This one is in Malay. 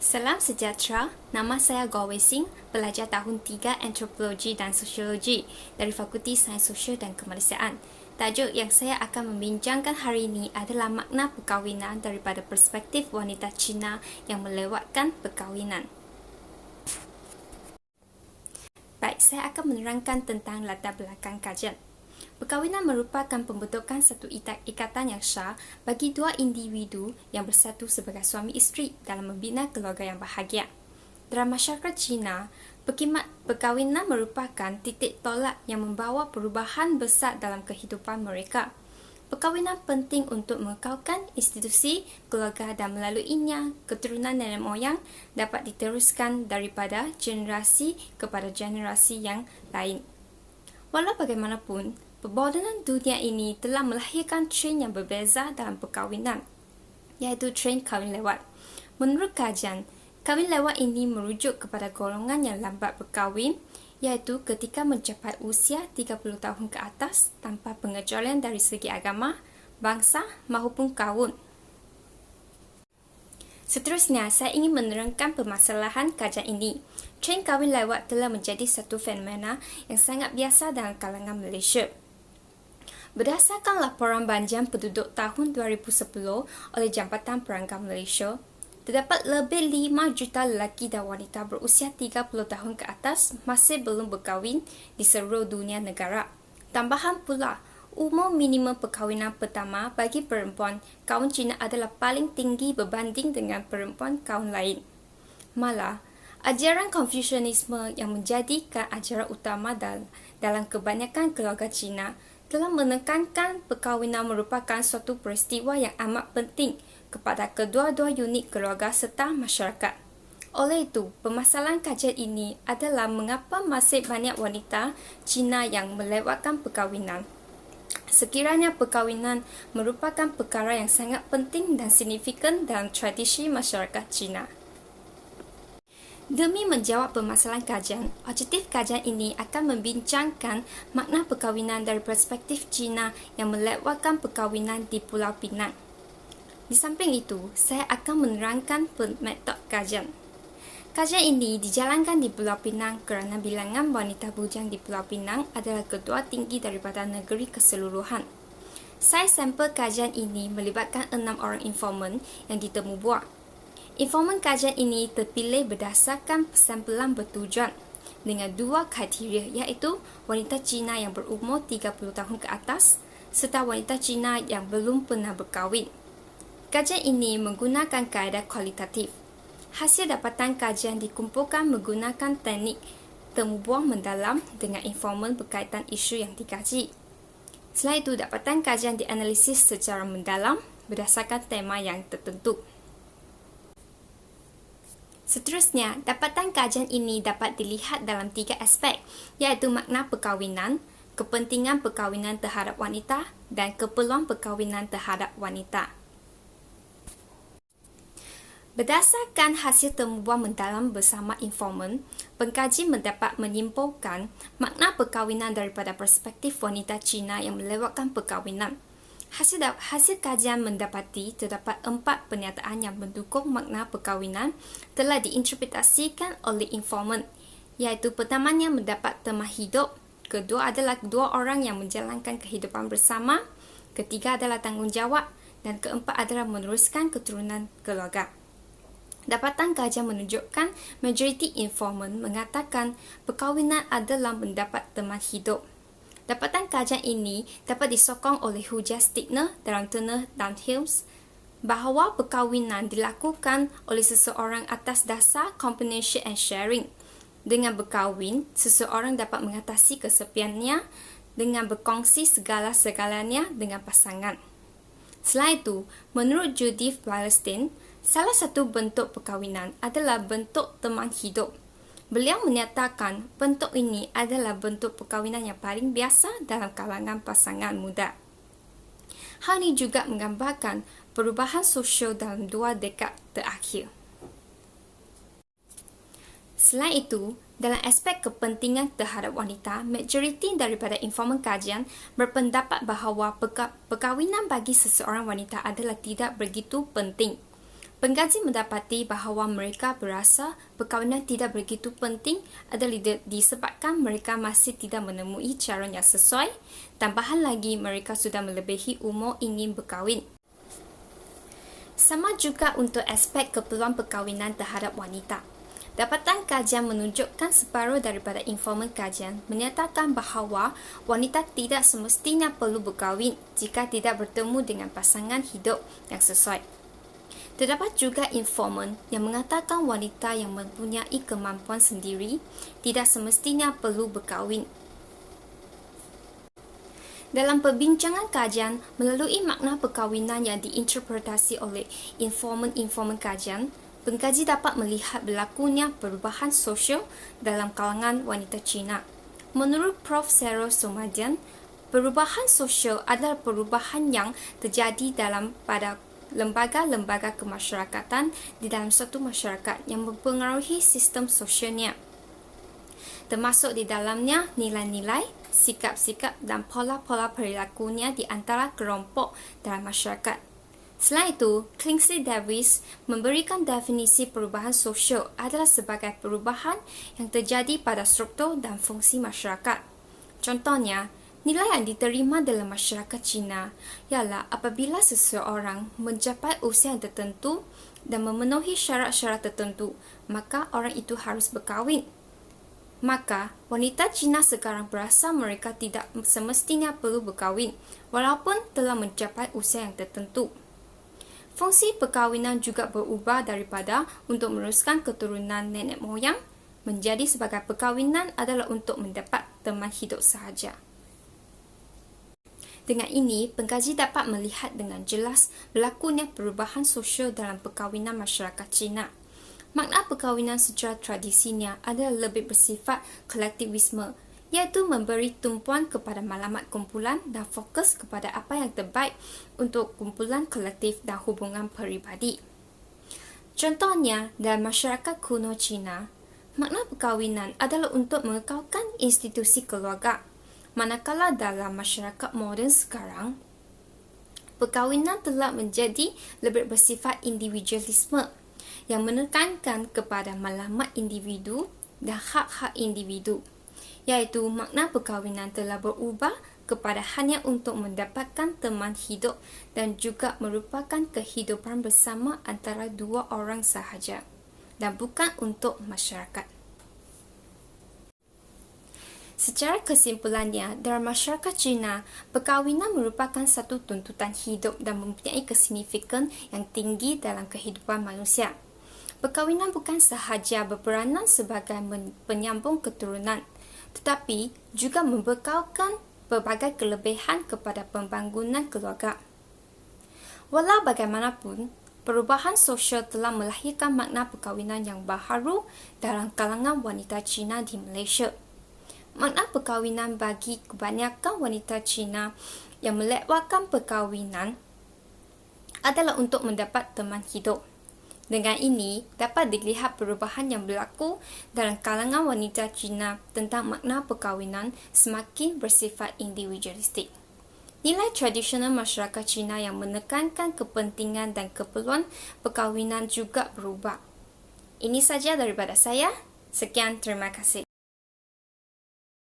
Salam sejahtera, nama saya Gawai Singh, pelajar tahun 3 Antropologi dan Sosiologi dari Fakulti Sains Sosial dan Kemanusiaan. Tajuk yang saya akan membincangkan hari ini adalah makna perkahwinan daripada perspektif wanita Cina yang melewatkan perkahwinan. Baik, saya akan menerangkan tentang latar belakang kajian. Perkahwinan merupakan pembentukan satu ikatan yang syah bagi dua individu yang bersatu sebagai suami isteri dalam membina keluarga yang bahagia. Dalam masyarakat Cina, perkhidmat perkahwinan merupakan titik tolak yang membawa perubahan besar dalam kehidupan mereka. Perkahwinan penting untuk mengekalkan institusi keluarga dan melaluinya keturunan nenek moyang dapat diteruskan daripada generasi kepada generasi yang lain. Walau bagaimanapun, permodenan dunia ini telah melahirkan trend yang berbeza dalam perkahwinan, iaitu trend kahwin lewat. Menurut kajian, kahwin lewat ini merujuk kepada golongan yang lambat berkahwin, iaitu ketika mencapai usia 30 tahun ke atas tanpa pengecualian dari segi agama, bangsa maupun kaum. Seterusnya, saya ingin menerangkan permasalahan kajian ini. Trend kahwin lewat telah menjadi satu fenomena yang sangat biasa dalam kalangan Malaysia. Berdasarkan laporan banjian penduduk tahun 2010 oleh Jabatan Perangkat Malaysia, terdapat lebih 5 juta lelaki dan wanita berusia 30 tahun ke atas masih belum berkahwin di seluruh dunia negara. Tambahan pula, umur minimum perkahwinan pertama bagi perempuan kaum Cina adalah paling tinggi berbanding dengan perempuan kaum lain. Malah, ajaran Konfusianisme yang menjadikan ajaran utama dalam kebanyakan keluarga Cina telah menekankan perkahwinan merupakan suatu peristiwa yang amat penting kepada kedua-dua unit keluarga serta masyarakat. Oleh itu, permasalahan kajian ini adalah mengapa masih banyak wanita Cina yang melewatkan perkahwinan. Sekiranya perkahwinan merupakan perkara yang sangat penting dan signifikan dalam tradisi masyarakat Cina. Demi menjawab permasalahan kajian, objektif kajian ini akan membincangkan makna perkahwinan dari perspektif Cina yang melewatkan perkahwinan di Pulau Pinang. Di samping itu, saya akan menerangkan metod kajian. Kajian ini dijalankan di Pulau Pinang kerana bilangan wanita bujang di Pulau Pinang adalah kedua tinggi daripada negeri keseluruhan. Saiz sampel kajian ini melibatkan 6 orang informan yang ditemu buat. Informan kajian ini terpilih berdasarkan persampulan bertujuan dengan 2 kriteria, iaitu wanita Cina yang berumur 30 tahun ke atas serta wanita Cina yang belum pernah berkahwin. Kajian ini menggunakan kaedah kualitatif. Hasil dapatan kajian dikumpulkan menggunakan teknik temu buang mendalam dengan informan berkaitan isu yang dikaji. Selain itu, dapatan kajian dianalisis secara mendalam berdasarkan tema yang tertentu. Seterusnya, dapatan kajian ini dapat dilihat dalam 3 aspek, iaitu makna perkahwinan, kepentingan perkahwinan terhadap wanita dan keperluan perkahwinan terhadap wanita. Berdasarkan hasil temubuan mendalam bersama informan, pengkaji mendapat menyimpulkan makna perkahwinan daripada perspektif wanita Cina yang melewatkan perkahwinan. Hasil kajian mendapati terdapat 4 pernyataan yang mendukung makna perkahwinan telah diinterpretasikan oleh informan, iaitu pertamanya mendapat teman hidup, kedua adalah 2 orang yang menjalankan kehidupan bersama, ketiga adalah tanggungjawab, dan keempat adalah meneruskan keturunan keluarga. Dapatan kajian menunjukkan majoriti informan mengatakan perkahwinan adalah mendapat teman hidup. Dapatan kajian ini dapat disokong oleh hujah Stigner dalam Turner dan Hills bahawa perkahwinan dilakukan oleh seseorang atas dasar combination and sharing. Dengan berkahwin, seseorang dapat mengatasi kesepiannya dengan berkongsi segala-segalanya dengan pasangan. Selain itu, menurut Judith Wallerstein, salah satu bentuk perkahwinan adalah bentuk teman hidup. Beliau menyatakan bentuk ini adalah bentuk perkahwinan yang paling biasa dalam kalangan pasangan muda. Hal ini juga menggambarkan perubahan sosial dalam 2 dekad terakhir. Selain itu, dalam aspek kepentingan terhadap wanita, majoriti daripada informan kajian berpendapat bahawa perkahwinan bagi seseorang wanita adalah tidak begitu penting. Pengkaji mendapati bahawa mereka berasa perkahwinan tidak begitu penting adalah disebabkan mereka masih tidak menemui cara yang sesuai. Tambahan lagi, mereka sudah melebihi umur ingin berkahwin. Sama juga untuk aspek keperluan perkahwinan terhadap wanita. Dapatan kajian menunjukkan separuh daripada informan kajian menyatakan bahawa wanita tidak semestinya perlu berkahwin jika tidak bertemu dengan pasangan hidup yang sesuai. Terdapat juga informan yang mengatakan wanita yang mempunyai kemampuan sendiri tidak semestinya perlu berkahwin. Dalam perbincangan kajian melalui makna perkahwinan yang diinterpretasi oleh informan-informan kajian, pengkaji dapat melihat berlakunya perubahan sosial dalam kalangan wanita Cina. Menurut Prof. Sarah Somadian, perubahan sosial adalah perubahan yang terjadi pada lembaga-lembaga kemasyarakatan di dalam suatu masyarakat yang mempengaruhi sistem sosialnya, termasuk di dalamnya nilai-nilai, sikap-sikap dan pola-pola perilakunya di antara kelompok dalam masyarakat. Selain itu, Kingsley Davis memberikan definisi perubahan sosial adalah sebagai perubahan yang terjadi pada struktur dan fungsi masyarakat. Contohnya, nilai yang diterima dalam masyarakat Cina ialah apabila seseorang mencapai usia yang tertentu dan memenuhi syarat-syarat tertentu, maka orang itu harus berkahwin. Maka, wanita Cina sekarang berasa mereka tidak semestinya perlu berkahwin walaupun telah mencapai usia yang tertentu. Fungsi perkahwinan juga berubah daripada untuk meneruskan keturunan nenek moyang menjadi sebagai perkahwinan adalah untuk mendapat teman hidup sahaja. Dengan ini, pengkaji dapat melihat dengan jelas berlakunya perubahan sosial dalam perkahwinan masyarakat Cina. Makna perkahwinan secara tradisinya adalah lebih bersifat kolektivisme, iaitu memberi tumpuan kepada maklumat kumpulan dan fokus kepada apa yang terbaik untuk kumpulan kolektif dan hubungan peribadi. Contohnya, dalam masyarakat kuno Cina, makna perkahwinan adalah untuk mengekalkan institusi keluarga. Manakala dalam masyarakat moden sekarang, perkahwinan telah menjadi lebih bersifat individualisme yang menekankan kepada maklumat individu dan hak-hak individu, iaitu makna perkahwinan telah berubah kepada hanya untuk mendapatkan teman hidup dan juga merupakan kehidupan bersama antara dua orang sahaja dan bukan untuk masyarakat. Secara kesimpulannya, dalam masyarakat Cina, perkahwinan merupakan satu tuntutan hidup dan mempunyai kesignifikan yang tinggi dalam kehidupan manusia. Perkahwinan bukan sahaja berperanan sebagai penyambung keturunan, tetapi juga membekalkan berbagai kelebihan kepada pembangunan keluarga. Walau bagaimanapun, perubahan sosial telah melahirkan makna perkahwinan yang baharu dalam kalangan wanita Cina di Malaysia. Makna perkahwinan bagi kebanyakan wanita Cina yang melewatkan perkahwinan adalah untuk mendapat teman hidup. Dengan ini, dapat dilihat perubahan yang berlaku dalam kalangan wanita Cina tentang makna perkahwinan semakin bersifat individualistik. Nilai tradisional masyarakat Cina yang menekankan kepentingan dan keperluan perkahwinan juga berubah. Ini saja daripada saya. Sekian, terima kasih.